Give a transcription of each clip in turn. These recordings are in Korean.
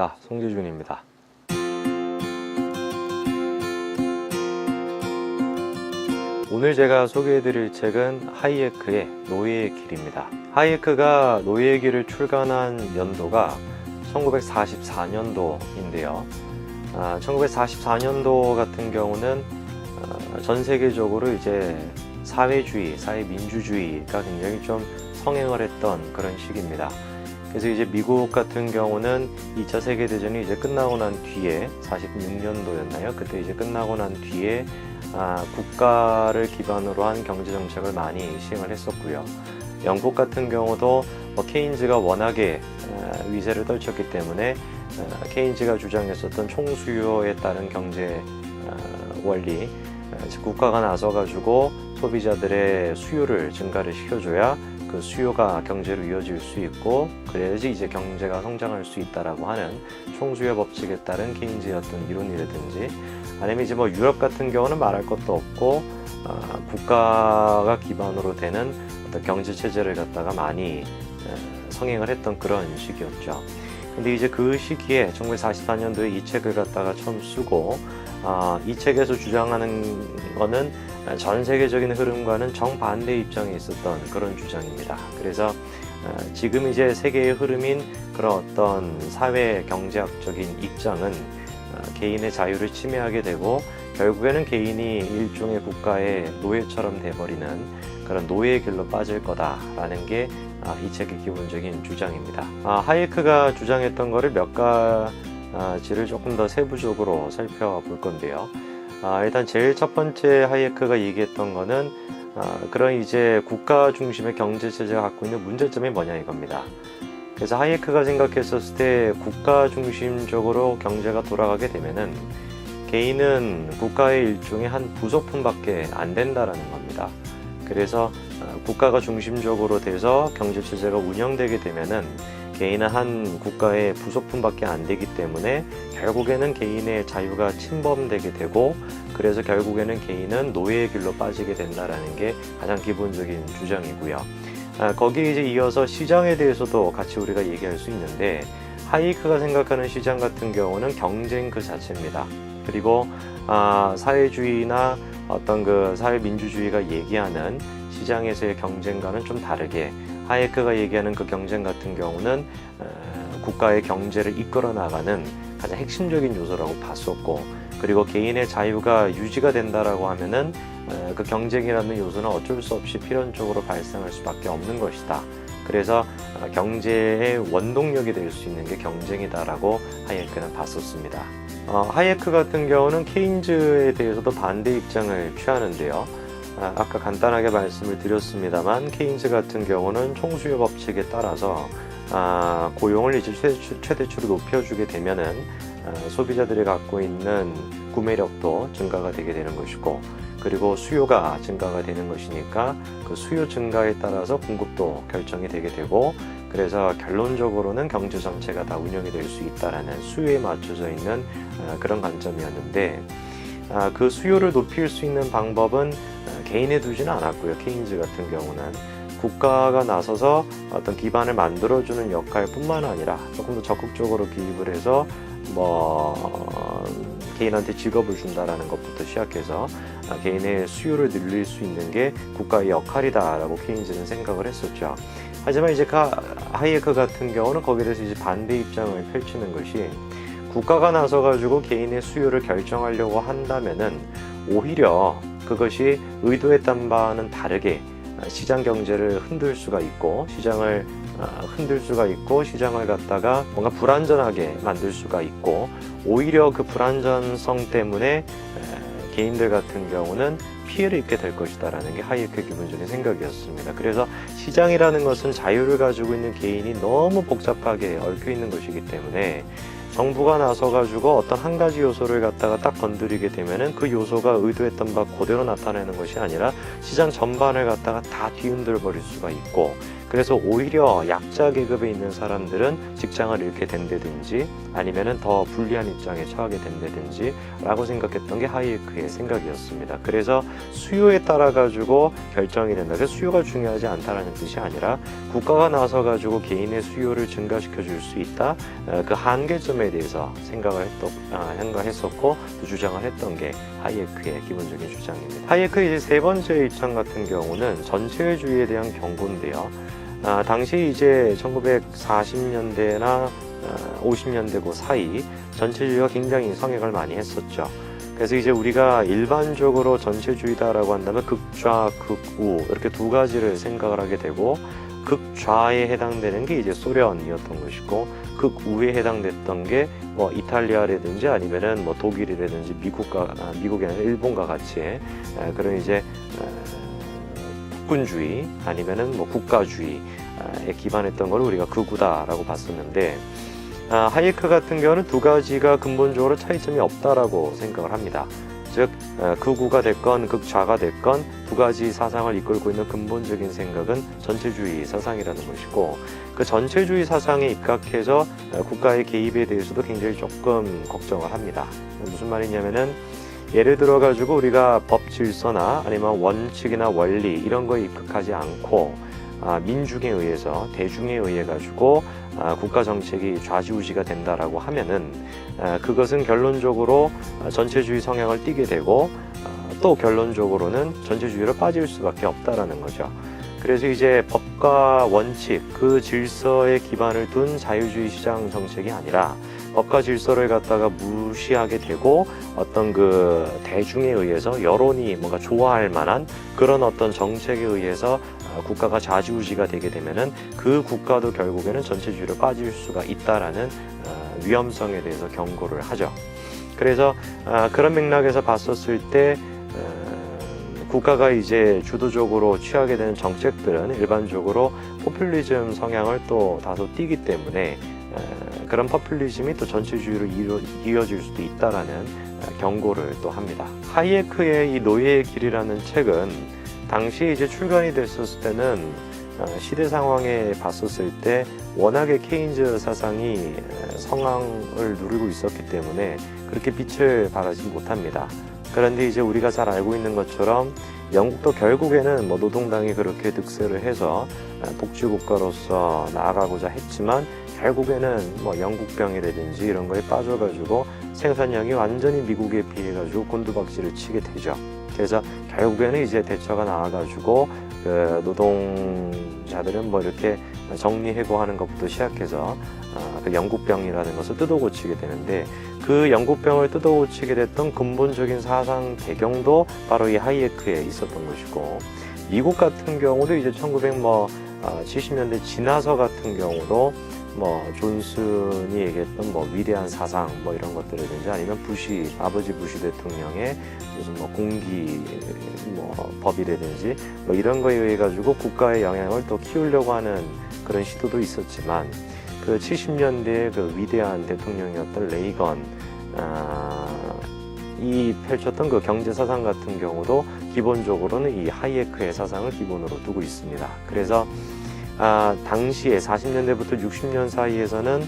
반갑습니다. 송재준입니다. 오늘 제가 소개해드릴 책은 하이에크의 노예의 길입니다. 하이에크가 노예의 길을 출간한 연도가 1944년도인데요. 1944년도 같은 경우는 전 세계적으로 이제 사회주의, 사회민주주의가 굉장히 좀 성행을 했던 그런 시기입니다. 그래서 이제 미국 같은 경우는 2차 세계대전이 이제 끝나고 난 뒤에 46년도였나요? 그때 이제 끝나고 난 뒤에 국가를 기반으로 한 경제정책을 많이 시행을 했었고요. 영국 같은 경우도 케인즈가 워낙에 위세를 떨쳤기 때문에 케인즈가 주장했었던 총수요에 따른 경제 원리, 즉 국가가 나서가지고 소비자들의 수요를 증가를 시켜줘야 그 수요가 경제로 이어질 수 있고 그래야지 이제 경제가 성장할 수 있다라고 하는 총수요 법칙에 따른 케인즈의 어떤 이론이라든지 아니면 이제 유럽 같은 경우는 말할 것도 없고 국가가 기반으로 되는 어떤 경제 체제를 갖다가 많이 성행을 했던 그런 시기였죠. 근데 이제 그 시기에 1944년도에 이 책을 갖다가 처음 쓰고 이 책에서 주장하는 거는 전 세계적인 흐름과는 정반대 입장에 있었던 그런 주장입니다. 그래서 지금 이제 세계의 흐름인 그런 어떤 사회 경제학적인 입장은 개인의 자유를 침해하게 되고 결국에는 개인이 일종의 국가의 노예처럼 돼버리는 그런 노예의 길로 빠질 거다라는 게 이 책의 기본적인 주장입니다. 하이에크가 주장했던 거를 몇 가지를 조금 더 세부적으로 살펴볼 건데요. 일단 제일 첫 번째 하이에크가 얘기했던 거는 그런 이제 국가 중심의 경제 체제가 갖고 있는 문제점이 뭐냐 이겁니다. 그래서 하이에크가 생각했었을 때 국가 중심적으로 경제가 돌아가게 되면은 개인은 국가의 일종의 한 부속품밖에 안 된다라는 겁니다. 그래서 국가가 중심적으로 돼서 경제 체제가 운영되게 되면은 개인은 한 국가의 부속품밖에 안 되기 때문에 결국에는 개인의 자유가 침범되게 되고 그래서 결국에는 개인은 노예의 길로 빠지게 된다라는 게 가장 기본적인 주장이고요. 거기에 이제 이어서 시장에 대해서도 같이 우리가 얘기할 수 있는데 하이에크가 생각하는 시장 같은 경우는 경쟁 그 자체입니다. 그리고 사회주의나 어떤 그 사회민주주의가 얘기하는 시장에서의 경쟁과는 좀 다르게 하이에크가 얘기하는 그 경쟁 같은 경우는 국가의 경제를 이끌어 나가는 가장 핵심적인 요소라고 봤었고 그리고 개인의 자유가 유지가 된다라고 하면은 그 경쟁이라는 요소는 어쩔 수 없이 필연적으로 발생할 수밖에 없는 것이다. 그래서 경제의 원동력이 될 수 있는 게 경쟁이다라고 하이에크는 봤었습니다. 하이에크 같은 경우는 케인즈에 대해서도 반대 입장을 취하는데요. 아까 간단하게 말씀을 드렸습니다만 케인즈 같은 경우는 총수요 법칙에 따라서 고용을 이제 최대치로 높여주게 되면은 소비자들이 갖고 있는 구매력도 증가가 되게 되는 것이고 그리고 수요가 증가가 되는 것이니까 그 수요 증가에 따라서 공급도 결정이 되게 되고 그래서 결론적으로는 경제 전체가 다 운영이 될 수 있다라는 수요에 맞춰져 있는 그런 관점이었는데 그 수요를 높일 수 있는 방법은 개인에 두지는 않았고요. 케인즈 같은 경우는 국가가 나서서 어떤 기반을 만들어주는 역할뿐만 아니라 조금 더 적극적으로 기입을 해서 개인한테 직업을 준다라는 것부터 시작해서 개인의 수요를 늘릴 수 있는 게 국가의 역할이다라고 케인즈는 생각을 했었죠. 하지만 이제 하이에크 같은 경우는 거기에 대해서 이제 반대 입장을 펼치는 것이 국가가 나서가지고 개인의 수요를 결정하려고 한다면은 오히려 그것이 의도했던 바는 다르게 시장 경제를 흔들 수가 있고 시장을 흔들 수가 있고 시장을 갖다가 뭔가 불안전하게 만들 수가 있고 오히려 그 불안전성 때문에 개인들 같은 경우는 피해를 입게 될 것이다라는 게 하이에크의 기본적인 생각이었습니다. 그래서 시장이라는 것은 자유를 가지고 있는 개인이 너무 복잡하게 얽혀 있는 것이기 때문에 정부가 나서가지고 어떤 한 가지 요소를 갖다가 딱 건드리게 되면은 그 요소가 의도했던 바 그대로 나타내는 것이 아니라 시장 전반을 갖다가 다 뒤흔들어 버릴 수가 있고 그래서 오히려 약자 계급에 있는 사람들은 직장을 잃게 된다든지 아니면은 더 불리한 입장에 처하게 된다든지 라고 생각했던 게 하이에크의 생각이었습니다. 그래서 수요에 따라 가지고 결정이 된다. 그래서 수요가 중요하지 않다라는 뜻이 아니라 국가가 나서 가지고 개인의 수요를 증가시켜 줄 수 있다. 그 한계점에 대해서 생각했었고 또 주장을 했던 게 하이에크의 기본적인 주장입니다. 하이에크의 이제 세 번째 입장 같은 경우는 전체주의에 대한 경고인데요. 당시 이제 1940년대나 50년대 그 사이 전체주의가 굉장히 성행을 많이 했었죠. 그래서 이제 우리가 일반적으로 전체주의다라고 한다면 극좌, 극우 이렇게 두 가지를 생각을 하게 되고 극좌에 해당되는 게 이제 소련이었던 것이고 극우에 해당됐던 게 뭐 이탈리아라든지 아니면은 뭐 독일이라든지 미국이 아니라 일본과 같이 그런 이제 국군주의 아니면은 뭐 국가주의에 기반했던 걸 우리가 극우다라고 봤었는데 하이에크 같은 경우는 두 가지가 근본적으로 차이점이 없다라고 생각을 합니다. 즉 극우가 됐건 극좌가 됐건 두 가지 사상을 이끌고 있는 근본적인 생각은 전체주의 사상이라는 것이고 그 전체주의 사상에 입각해서 국가의 개입에 대해서도 굉장히 조금 걱정을 합니다. 무슨 말이냐면은 예를 들어 가지고 우리가 법 질서나 아니면 원칙이나 원리 이런 거에 입각하지 않고 민중에 의해서 대중에 의해 가지고 국가 정책이 좌지우지가 된다라고 하면은 그것은 결론적으로 전체주의 성향을 띠게 되고 또 결론적으로는 전체주의로 빠질 수밖에 없다라는 거죠. 그래서 이제 법과 원칙 그 질서에 기반을 둔 자유주의 시장 정책이 아니라 법과 질서를 갖다가 무시하게 되고 어떤 그 대중에 의해서 여론이 뭔가 좋아할 만한 그런 어떤 정책에 의해서 국가가 좌지우지가 되게 되면은 그 국가도 결국에는 전체주의로 빠질 수가 있다라는 위험성에 대해서 경고를 하죠. 그래서 그런 맥락에서 봤었을 때 국가가 이제 주도적으로 취하게 되는 정책들은 일반적으로 포퓰리즘 성향을 또 다소 띠기 때문에 그런 포퓰리즘이 또 전체주의로 이어질 수도 있다라는 경고를 또 합니다. 하이에크의 이 노예의 길이라는 책은 당시 이제 출간이 됐었을 때는 시대 상황에 봤었을 때 워낙에 케인즈 사상이 성황을 누리고 있었기 때문에 그렇게 빛을 발하지 못합니다. 그런데 이제 우리가 잘 알고 있는 것처럼 영국도 결국에는 뭐 노동당이 그렇게 득세를 해서 복지국가로서 나아가고자 했지만 결국에는 뭐 영국병이라든지 이런 거에 빠져가지고 생산량이 완전히 미국에 비해가지고 곤두박질을 치게 되죠. 그래서 결국에는 이제 대처가 나와가지고 그 노동자들은 뭐 이렇게 정리해고하는 것부터 시작해서 그 영국병이라는 것을 뜯어고치게 되는데 그 영국병을 뜯어고치게 됐던 근본적인 사상 배경도 바로 이 하이에크에 있었던 것이고 미국 같은 경우도 이제 1970년대 지나서 같은 경우도 뭐 존슨이 얘기했던 뭐 위대한 사상 뭐 이런 것들이든지 아니면 아버지 부시 대통령의 무슨 뭐 공기 뭐 법이라든지 뭐 이런 거에 의해 가지고 국가의 영향을 또 키우려고 하는 그런 시도도 있었지만 그 70년대의 그 위대한 대통령이었던 레이건 이 펼쳤던 그 경제 사상 같은 경우도 기본적으로는 이 하이에크의 사상을 기본으로 두고 있습니다. 그래서 당시에 40년대부터 60년 사이에서는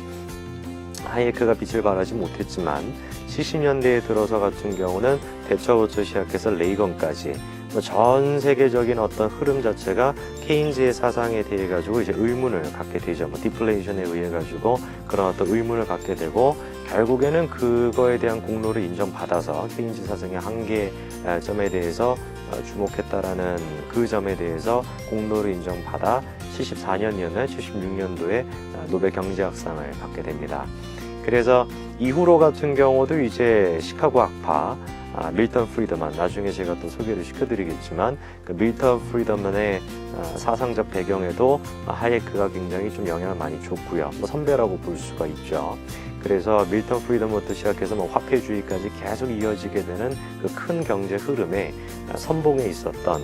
하이에크가 빛을 발하지 못했지만 70년대에 들어서 같은 경우는 대처부터 시작해서 레이건까지 전 세계적인 어떤 흐름 자체가 케인즈의 사상에 대해 가지고 이제 의문을 갖게 되죠. 뭐 디플레이션에 의해 가지고 그런 어떤 의문을 갖게 되고 결국에는 그거에 대한 공로를 인정받아서 케인즈 사상의 한계점에 대해서 주목했다라는 그 점에 대해서 공로를 인정받아 74년이었나요? 76년도에 노벨 경제학상을 받게 됩니다. 그래서 이후로 같은 경우도 이제 시카고 학파 밀턴 프리드만 나중에 제가 또 소개를 시켜드리겠지만 그 밀턴 프리드만의 사상적 배경에도 하이에크가 굉장히 좀 영향을 많이 줬고요. 뭐 선배라고 볼 수가 있죠. 그래서 밀턴 프리드먼부터 시작해서 뭐 화폐주의까지 계속 이어지게 되는 그 큰 경제 흐름에 선봉에 있었던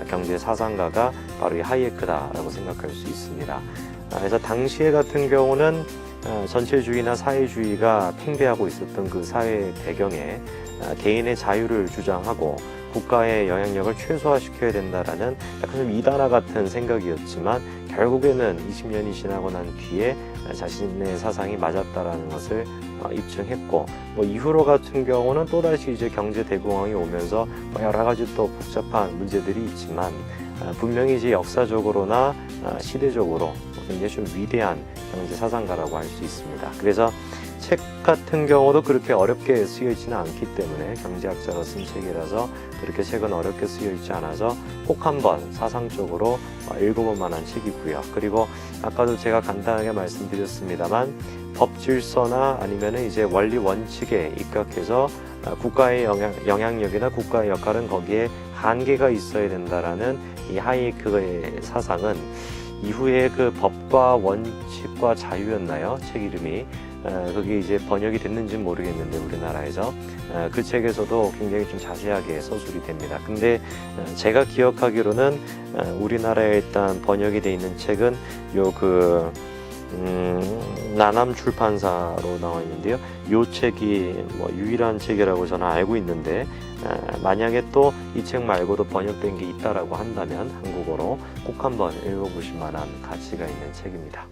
경제 사상가가 바로 이 하이에크다라고 생각할 수 있습니다. 그래서 당시에 같은 경우는 전체주의나 사회주의가 팽배하고 있었던 그 사회 배경에 개인의 자유를 주장하고 국가의 영향력을 최소화시켜야 된다라는 약간 좀 이단화 같은 생각이었지만 결국에는 20년이 지나고 난 뒤에 자신의 사상이 맞았다라는 것을 입증했고, 뭐 이후로 같은 경우는 또다시 이제 경제 대공황이 오면서 뭐 여러 가지 또 복잡한 문제들이 있지만 분명히 이제 역사적으로나 시대적으로 굉장히 좀 위대한 경제 사상가라고 할 수 있습니다. 그래서 책 같은 경우도 그렇게 어렵게 쓰여 있지는 않기 때문에, 경제학자가 쓴 책이라서 그렇게 책은 어렵게 쓰여 있지 않아서 꼭 한번 사상적으로 읽어볼 만한 책이고요. 그리고 아까도 제가 간단하게 말씀드렸습니다만, 법 질서나 아니면은 이제 원리 원칙에 입각해서 국가의 영향력이나 국가의 역할은 거기에 한계가 있어야 된다라는 이 하이에크의 사상은 이후에 그 법과 원칙과 자유였나요? 책 이름이. 그게 이제 번역이 됐는지는 모르겠는데 우리나라에서 그 책에서도 굉장히 좀 자세하게 서술이 됩니다. 근데 제가 기억하기로는 우리나라에 일단 번역이 돼 있는 책은 나남 출판사로 나와 있는데요. 요 책이 뭐 유일한 책이라고 저는 알고 있는데, 만약에 또 이 책 말고도 번역된 게 있다라고 한다면 한국어로 꼭 한번 읽어보실 만한 가치가 있는 책입니다.